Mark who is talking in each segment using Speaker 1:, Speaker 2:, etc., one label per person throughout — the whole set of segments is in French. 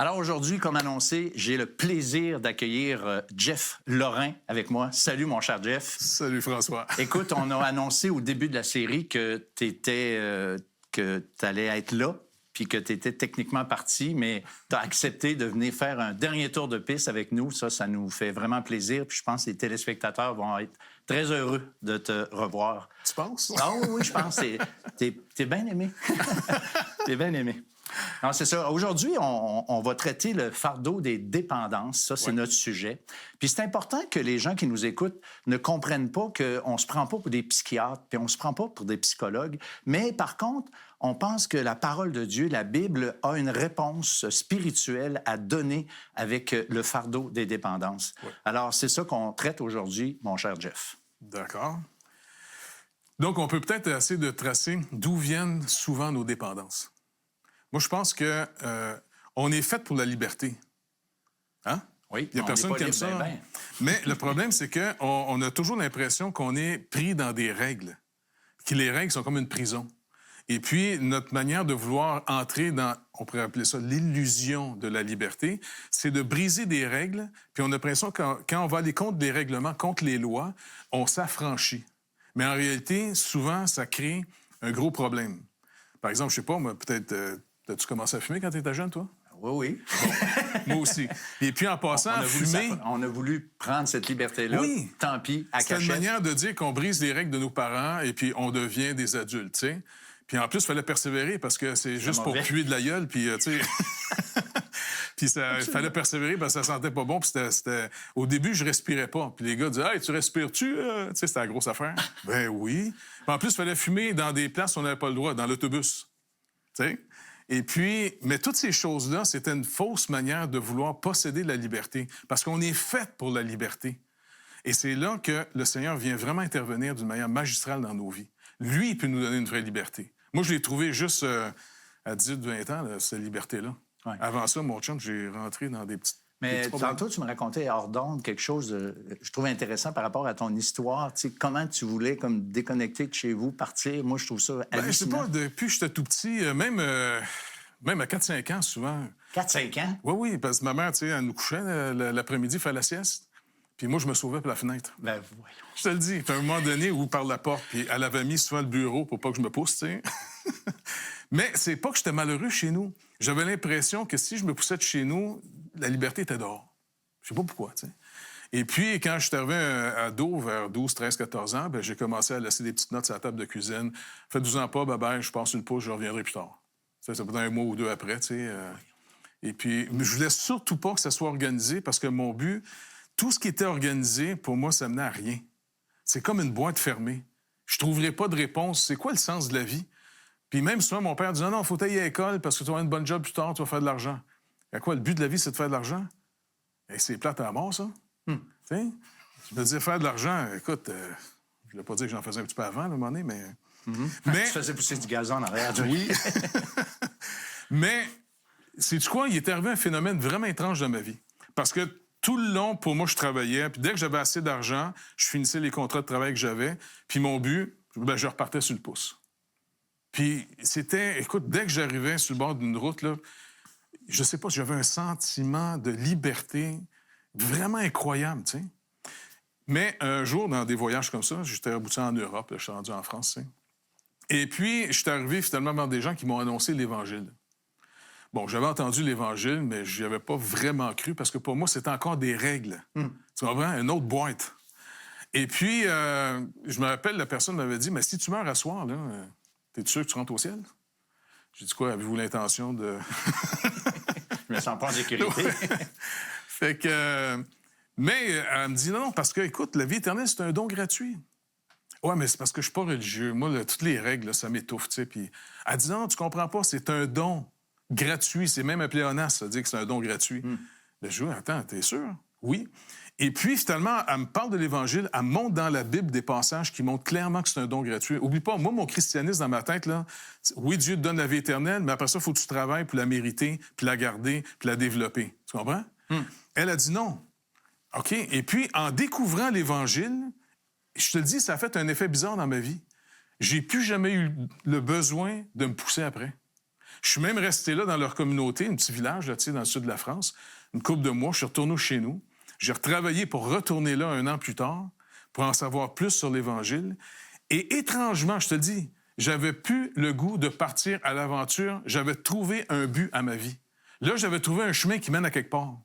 Speaker 1: Alors aujourd'hui, comme annoncé, j'ai le plaisir d'accueillir Jeff Lorrain avec moi. Salut, mon cher Jeff.
Speaker 2: Salut, François.
Speaker 1: Écoute, on a annoncé au début de la série que tu allais être là, puis que tu étais techniquement parti, mais tu as accepté de venir faire un dernier tour de piste avec nous. Ça nous fait vraiment plaisir. Puis je pense que les téléspectateurs vont être très heureux de te revoir.
Speaker 2: Tu penses?
Speaker 1: Ah oui, je pense. T'es bien aimé. T'es bien aimé. Non, c'est ça. Aujourd'hui, on va traiter le fardeau des dépendances. Ça, c'est notre sujet. Puis c'est important que les gens qui nous écoutent ne comprennent pas qu'on ne se prend pas pour des psychiatres, puis on ne se prend pas pour des psychologues. Mais par contre, on pense que la parole de Dieu, la Bible, a une réponse spirituelle à donner avec le fardeau des dépendances. Oui. Alors, c'est ça qu'on traite aujourd'hui, mon cher Jeff.
Speaker 2: D'accord. Donc, on peut peut-être essayer de tracer d'où viennent souvent nos dépendances. Moi, je pense que on est fait pour la liberté. Hein?
Speaker 1: Oui,
Speaker 2: il y a personne qui aime ça. Ben. Mais le problème, c'est qu'on a toujours l'impression qu'on est pris dans des règles, que les règles sont comme une prison. Et puis, notre manière de vouloir entrer dans, on pourrait appeler ça l'illusion de la liberté, c'est de briser des règles, puis on a l'impression que quand on va aller contre les règlements, contre les lois, on s'affranchit. Mais en réalité, souvent, ça crée un gros problème. Par exemple, je sais pas, moi, peut-être... As-tu commencé à fumer quand tu étais jeune, toi?
Speaker 1: Oui.
Speaker 2: Moi aussi. Et puis, en passant,
Speaker 1: on a voulu prendre cette liberté-là. Oui. Tant pis, à cachette.
Speaker 2: C'est une manière de dire qu'on brise les règles de nos parents et puis on devient des adultes, tu sais. Puis en plus, il fallait persévérer parce que c'est juste pour puer de la gueule, puis, tu sais... Puis il fallait persévérer parce que ça sentait pas bon. Puis au début, je respirais pas. Puis les gars disaient « Hey, tu respires-tu? » Tu sais, c'était la grosse affaire. Ben oui. Puis en plus, il fallait fumer dans des places où on n'avait pas le droit, dans l'autobus. Tu sais? Et puis, mais toutes ces choses-là, c'était une fausse manière de vouloir posséder la liberté, parce qu'on est fait pour la liberté. Et c'est là que le Seigneur vient vraiment intervenir d'une manière magistrale dans nos vies. Lui, il peut nous donner une vraie liberté. Moi, je l'ai trouvé juste à 18-20 ans, là, cette liberté-là. Ouais. Avant ça, mon chum, j'ai rentré dans des petites...
Speaker 1: Mais tantôt, tu me racontais hors d'onde quelque chose, je trouve intéressant par rapport à ton histoire. Tu sais, comment tu voulais comme déconnecter de chez vous, partir. Moi, je trouve ça hallucinant.
Speaker 2: Je sais pas, depuis que j'étais tout petit, même à 4-5 ans, souvent.
Speaker 1: 4-5 ans?
Speaker 2: Oui, parce que ma mère, tu sais, elle nous couchait l'après-midi, faire la sieste. Puis moi, je me sauvais par la fenêtre.
Speaker 1: Ben, voyons.
Speaker 2: Je te le dis. Puis à un moment donné, ou par la porte, puis elle avait mis souvent le bureau pour pas que je me pousse, tu sais. Mais c'est pas que j'étais malheureux chez nous. J'avais l'impression que si je me poussais de chez nous, la liberté était dehors. Je sais pas pourquoi, tu sais. Et puis, quand je suis arrivé ado, vers 12, 13, 14 ans, ben, j'ai commencé à laisser des petites notes sur la table de cuisine. Faites 12 ans pas, bye-bye, je passe une pause, je reviendrai plus tard. Ça peut être un mois ou deux après, tu sais. Et puis, je voulais surtout pas que ça soit organisé parce que mon but, tout ce qui était organisé, pour moi, ça menait à rien. C'est comme une boîte fermée. Je trouverais pas de réponse. C'est quoi le sens de la vie? Puis même souvent, mon père disait « Non, il faut aller à l'école parce que tu vas avoir une bonne job plus tard, tu vas faire de l'argent. » À quoi? Le but de la vie, c'est de faire de l'argent? Et c'est plate à la mort, ça. Tu sais? Je me disais, faire de l'argent, écoute, je ne voulais pas dire que j'en faisais un petit peu avant, à un moment donné, mais...
Speaker 1: Mais... Tu faisais pousser du gazon en arrière.
Speaker 2: Oui. Mais, sais-tu quoi? Il est arrivé un phénomène vraiment étrange dans ma vie. Parce que tout le long, pour moi, je travaillais. Puis dès que j'avais assez d'argent, je finissais les contrats de travail que j'avais. Puis mon but, ben, je repartais sur le pouce. Puis c'était... Écoute, dès que j'arrivais sur le bord d'une route, là, je sais pas, j'avais un sentiment de liberté vraiment incroyable, tu sais. Mais un jour, dans des voyages comme ça, j'étais abouti en Europe, là, je suis rendu en France, tu sais. Et puis, je suis arrivé finalement devant des gens qui m'ont annoncé l'Évangile. Bon, j'avais entendu l'Évangile, mais je n'y avais pas vraiment cru parce que pour moi, c'était encore des règles. Tu comprends? Une autre boîte. Et puis, je me rappelle, la personne m'avait dit, mais si tu meurs à soir, là, t'es sûr que tu rentres au ciel? J'ai dit quoi? Avez-vous l'intention de...
Speaker 1: Je me sens pas en sécurité.
Speaker 2: Fait que... Mais elle me dit non, parce que, écoute, la vie éternelle, c'est un don gratuit. Ouais, mais c'est parce que je suis pas religieux. Moi, là, toutes les règles, là, ça m'étouffe, tu sais. Puis elle dit non, tu comprends pas, c'est un don gratuit. C'est même un pléonasme, ça dit que c'est un don gratuit. Là, je dis, attends, t'es sûr? Oui. Et puis, finalement, elle me parle de l'Évangile, elle me montre dans la Bible des passages qui montrent clairement que c'est un don gratuit. Oublie pas, moi, mon christianisme dans ma tête, là, oui, Dieu te donne la vie éternelle, mais après ça, il faut que tu travailles pour la mériter, puis la garder, puis la développer. Tu comprends? Elle a dit non. OK? Et puis, en découvrant l'Évangile, je te le dis, ça a fait un effet bizarre dans ma vie. J'ai plus jamais eu le besoin de me pousser après. Je suis même resté là dans leur communauté, un petit village là, dans le sud de la France, une couple de mois. Je suis retourné chez nous. J'ai retravaillé pour retourner là 1 an plus tard, pour en savoir plus sur l'Évangile. Et étrangement, je te le dis, j'avais plus le goût de partir à l'aventure. J'avais trouvé un but à ma vie. Là, j'avais trouvé un chemin qui mène à quelque part.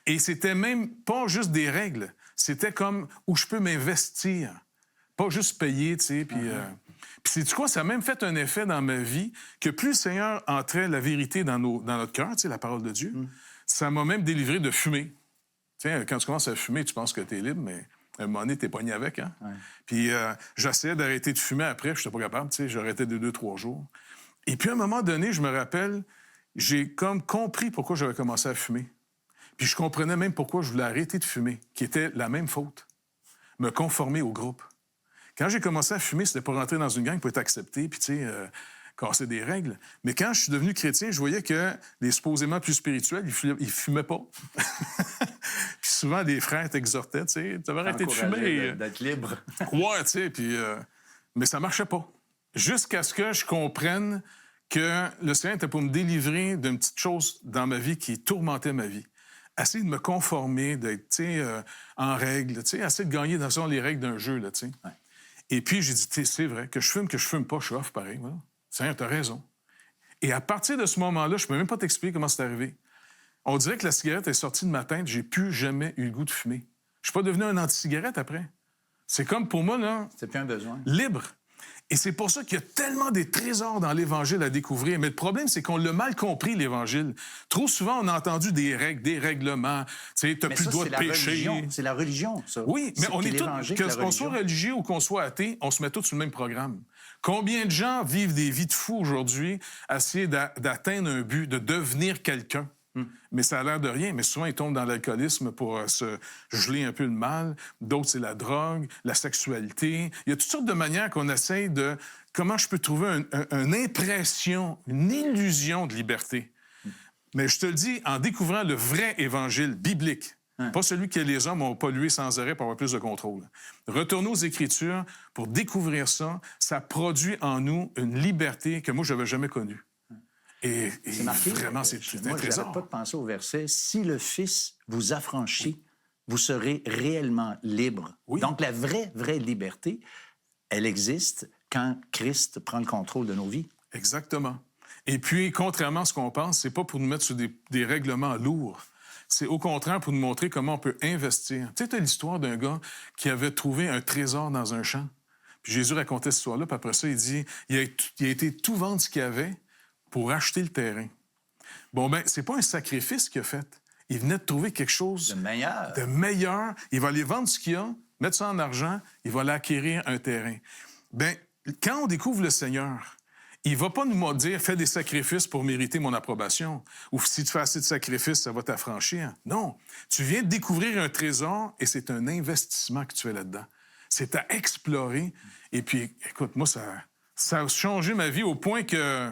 Speaker 2: Et c'était même pas juste des règles. C'était comme où je peux m'investir. Pas juste payer, tu sais, puis... Puis sais-tu quoi? Ça a même fait un effet dans ma vie que plus le Seigneur entrait la vérité dans notre cœur, tu sais, la parole de Dieu, ça m'a même délivré de fumer. Tu sais, quand tu commences à fumer, tu penses que tu es libre, mais à un moment donné, t'es pogné avec, hein? Ouais. Puis j'essayais d'arrêter de fumer après, puis je n'étais pas capable, tu sais, j'arrêtais de 2-3 jours. Et puis à un moment donné, je me rappelle, j'ai comme compris pourquoi j'avais commencé à fumer. Puis je comprenais même pourquoi je voulais arrêter de fumer, qui était la même faute, me conformer au groupe. Quand j'ai commencé à fumer, c'était pour rentrer dans une gang, pour être accepté, puis tu sais, casser des règles. Mais quand je suis devenu chrétien, je voyais que les supposément plus spirituels, ils fumaient pas. Puis souvent, les frères t'exhortaient, tu sais, tu avais arrêté de fumer.
Speaker 1: D'être libre.
Speaker 2: Ouais, tu sais, puis... mais ça marchait pas. Jusqu'à ce que je comprenne que le Seigneur était pour me délivrer d'une petite chose dans ma vie qui tourmentait ma vie. Essayer de me conformer, d'être, tu sais, en règle, tu sais, essayer de gagner dans les règles d'un jeu, là, tu sais. Ouais. Et puis, j'ai dit, c'est vrai, que je fume pas, je suis off pareil. Voilà. Seigneur, t'as raison. Et à partir de ce moment-là, je peux même pas t'expliquer comment c'est arrivé. On dirait que la cigarette est sortie de ma tête, j'ai plus jamais eu le goût de fumer. Je suis pas devenu un anti-cigarette après. C'est comme pour moi, là...
Speaker 1: C'est plus un besoin.
Speaker 2: Libre. Et c'est pour ça qu'il y a tellement des trésors dans l'Évangile à découvrir. Mais le problème, c'est qu'on l'a mal compris, l'Évangile. Trop souvent, on a entendu des règles, des règlements. Tu sais, t'as plus le droit de pécher.
Speaker 1: C'est la religion, ça.
Speaker 2: Oui, mais on est tous, qu'on soit religieux ou qu'on soit athée, on se met tous sur le même programme. Combien de gens vivent des vies de fous aujourd'hui à essayer d'atteindre un but, de devenir quelqu'un? Mais ça a l'air de rien. Mais souvent, ils tombent dans l'alcoolisme pour se geler un peu le mal. D'autres, c'est la drogue, la sexualité. Il y a toutes sortes de manières qu'on essaye de... Comment je peux trouver une impression, une illusion de liberté? Mais je te le dis, en découvrant le vrai évangile biblique, pas celui que les hommes ont pollué sans arrêt pour avoir plus de contrôle. Retournons aux Écritures pour découvrir ça. Ça produit en nous une liberté que moi, je n'avais jamais connue. Et
Speaker 1: c'est marqué,
Speaker 2: vraiment, c'est un trésor.
Speaker 1: Je n'arrête pas de penser au verset. Si le Fils vous affranchit, vous serez réellement libre. Oui. Donc, la vraie liberté, elle existe quand Christ prend le contrôle de nos vies.
Speaker 2: Exactement. Et puis, contrairement à ce qu'on pense, c'est pas pour nous mettre sur des règlements lourds. C'est au contraire pour nous montrer comment on peut investir. Tu sais, tu as l'histoire d'un gars qui avait trouvé un trésor dans un champ. Puis Jésus racontait cette histoire-là, puis après ça, il dit, il a été tout vendre ce qu'il avait pour acheter le terrain. Bon, ben, c'est pas un sacrifice qu'il a fait. Il venait de trouver quelque chose de meilleur. Il va aller vendre ce qu'il a, mettre ça en argent, il va aller acquérir un terrain. Bien, quand on découvre le Seigneur, il va pas nous dire « fais des sacrifices pour mériter mon approbation » ou « si tu fais assez de sacrifices, ça va t'affranchir ». Non, tu viens de découvrir un trésor et c'est un investissement que tu fais là-dedans. C'est à explorer. Et puis, écoute, moi, ça a changé ma vie au point que...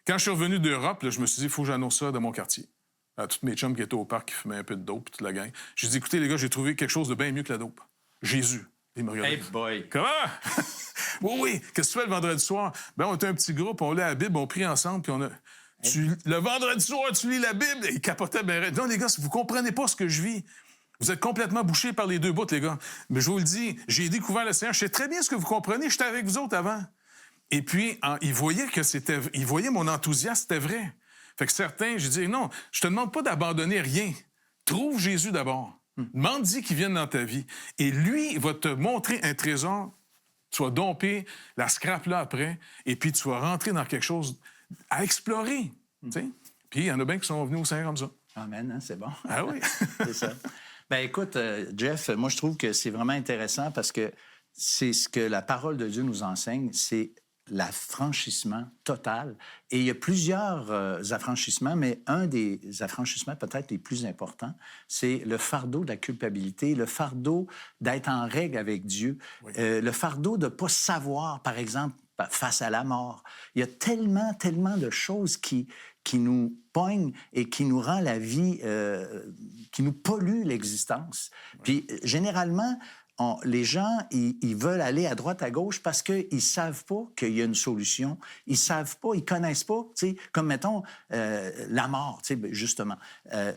Speaker 2: Quand je suis revenu d'Europe, là, je me suis dit, il faut que j'annonce ça dans mon quartier. À tous mes chums qui étaient au parc, qui fumaient un peu de dope, toute la gang. J'ai dit, écoutez, les gars, j'ai trouvé quelque chose de bien mieux que la dope. Jésus. Ils me regardaient.
Speaker 1: Hey boy!
Speaker 2: Comment? Oui. Qu'est-ce que tu fais le vendredi soir? Ben, on était un petit groupe, on lit la Bible, on prie ensemble, puis on a... Le vendredi soir, tu lis la Bible? Ils capotaient ben. Non, les gars, vous comprenez pas ce que je vis. Vous êtes complètement bouchés par les deux bouts, les gars. Mais je vous le dis, j'ai découvert le Seigneur. Je sais très bien ce que vous comprenez. J'étais avec vous autres avant. Et puis, il voyait mon enthousiasme, c'était vrai. Fait que certains, j'ai dit, non, je te demande pas d'abandonner rien. Trouve Jésus d'abord. Demande-y qu'il vienne dans ta vie. Et lui, il va te montrer un trésor. Tu vas domper la scrap là après, et puis tu vas rentrer dans quelque chose à explorer. Puis il y en a bien qui sont venus au Seigneur comme ça.
Speaker 1: Amen, hein, c'est bon.
Speaker 2: Ah oui.
Speaker 1: C'est ça. Ben écoute, Jeff, moi je trouve que c'est vraiment intéressant parce que c'est ce que la parole de Dieu nous enseigne, c'est l'affranchissement total. Et il y a plusieurs affranchissements, mais un des affranchissements peut-être les plus importants, c'est le fardeau de la culpabilité, le fardeau d'être en règle avec Dieu, oui. Le fardeau de ne pas savoir, par exemple, face à la mort. Il y a tellement de choses qui nous pognent et qui nous rend la vie, qui nous pollue l'existence. Oui. Puis, généralement, les gens, ils veulent aller à droite, à gauche parce qu'ils ne savent pas qu'il y a une solution. Ils ne savent pas, ils ne connaissent pas. Comme, mettons, la mort, justement.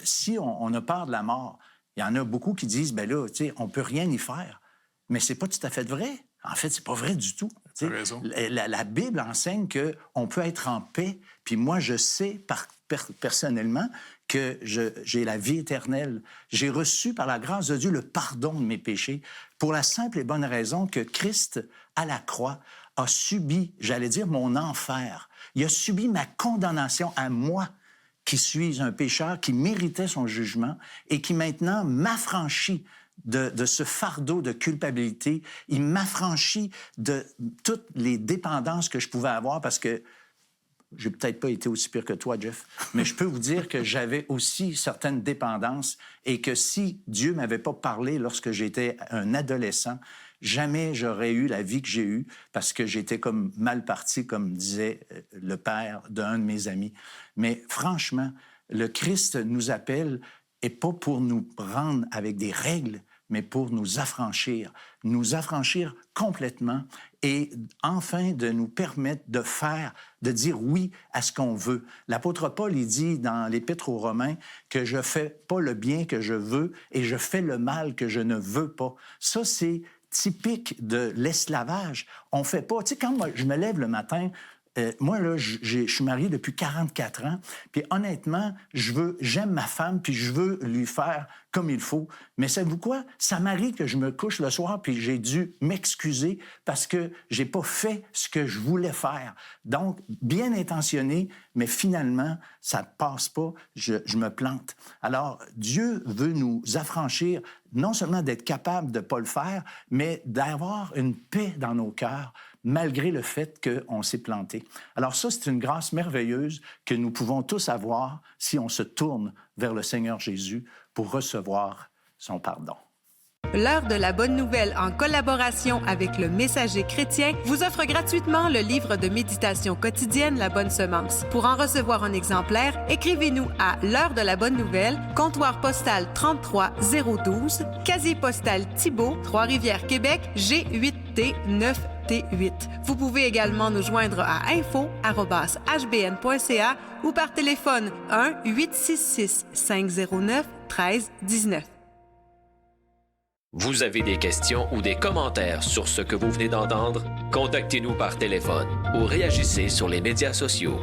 Speaker 1: Si on a peur de la mort, il y en a beaucoup qui disent, bien là, on ne peut rien y faire. Mais ce n'est pas tout à fait vrai. En fait, c'est pas vrai du tout.
Speaker 2: Tu as raison.
Speaker 1: La Bible enseigne qu'on peut être en paix. Puis moi, je sais personnellement que j'ai la vie éternelle. J'ai reçu par la grâce de Dieu le pardon de mes péchés pour la simple et bonne raison que Christ, à la croix, a subi, j'allais dire, mon enfer. Il a subi ma condamnation à moi, qui suis un pécheur, qui méritait son jugement et qui maintenant m'affranchit de ce fardeau de culpabilité. Il m'affranchit de toutes les dépendances que je pouvais avoir parce que j'ai peut-être pas été aussi pire que toi, Jeff, mais je peux vous dire que j'avais aussi certaines dépendances et que si Dieu m'avait pas parlé lorsque j'étais un adolescent, jamais j'aurais eu la vie que j'ai eue parce que j'étais comme mal parti, comme disait le père d'un de mes amis. Mais franchement, le Christ nous appelle et pas pour nous prendre avec des règles, mais pour nous affranchir complètement et enfin de nous permettre de dire oui à ce qu'on veut. L'apôtre Paul, il dit dans l'Épître aux Romains que je fais pas le bien que je veux et je fais le mal que je ne veux pas. Ça, c'est typique de l'esclavage. On fait pas... Tu sais, quand moi, je me lève le matin... moi, là, je suis marié depuis 44 ans, puis honnêtement, j'aime ma femme, puis je veux lui faire comme il faut. Mais savez-vous quoi? Ça m'arrive que je me couche le soir, puis j'ai dû m'excuser parce que j'ai pas fait ce que je voulais faire. Donc, bien intentionné, mais finalement, ça passe pas, je me plante. Alors, Dieu veut nous affranchir, non seulement d'être capable de pas le faire, mais d'avoir une paix dans nos cœurs, malgré le fait qu'on s'est planté. Alors ça, c'est une grâce merveilleuse que nous pouvons tous avoir si on se tourne vers le Seigneur Jésus pour recevoir son pardon.
Speaker 3: L'heure de la bonne nouvelle, en collaboration avec le Messager chrétien, vous offre gratuitement le livre de méditation quotidienne La Bonne Semence. Pour en recevoir un exemplaire, écrivez-nous à l'heure de la bonne nouvelle, comptoir postal 33012, casier postal Thibault, Trois-Rivières, Québec, G8T9T8. Vous pouvez également nous joindre à info@hbn.ca ou par téléphone 1-866-509-1319.
Speaker 4: Vous avez des questions ou des commentaires sur ce que vous venez d'entendre? Contactez-nous par téléphone ou réagissez sur les médias sociaux.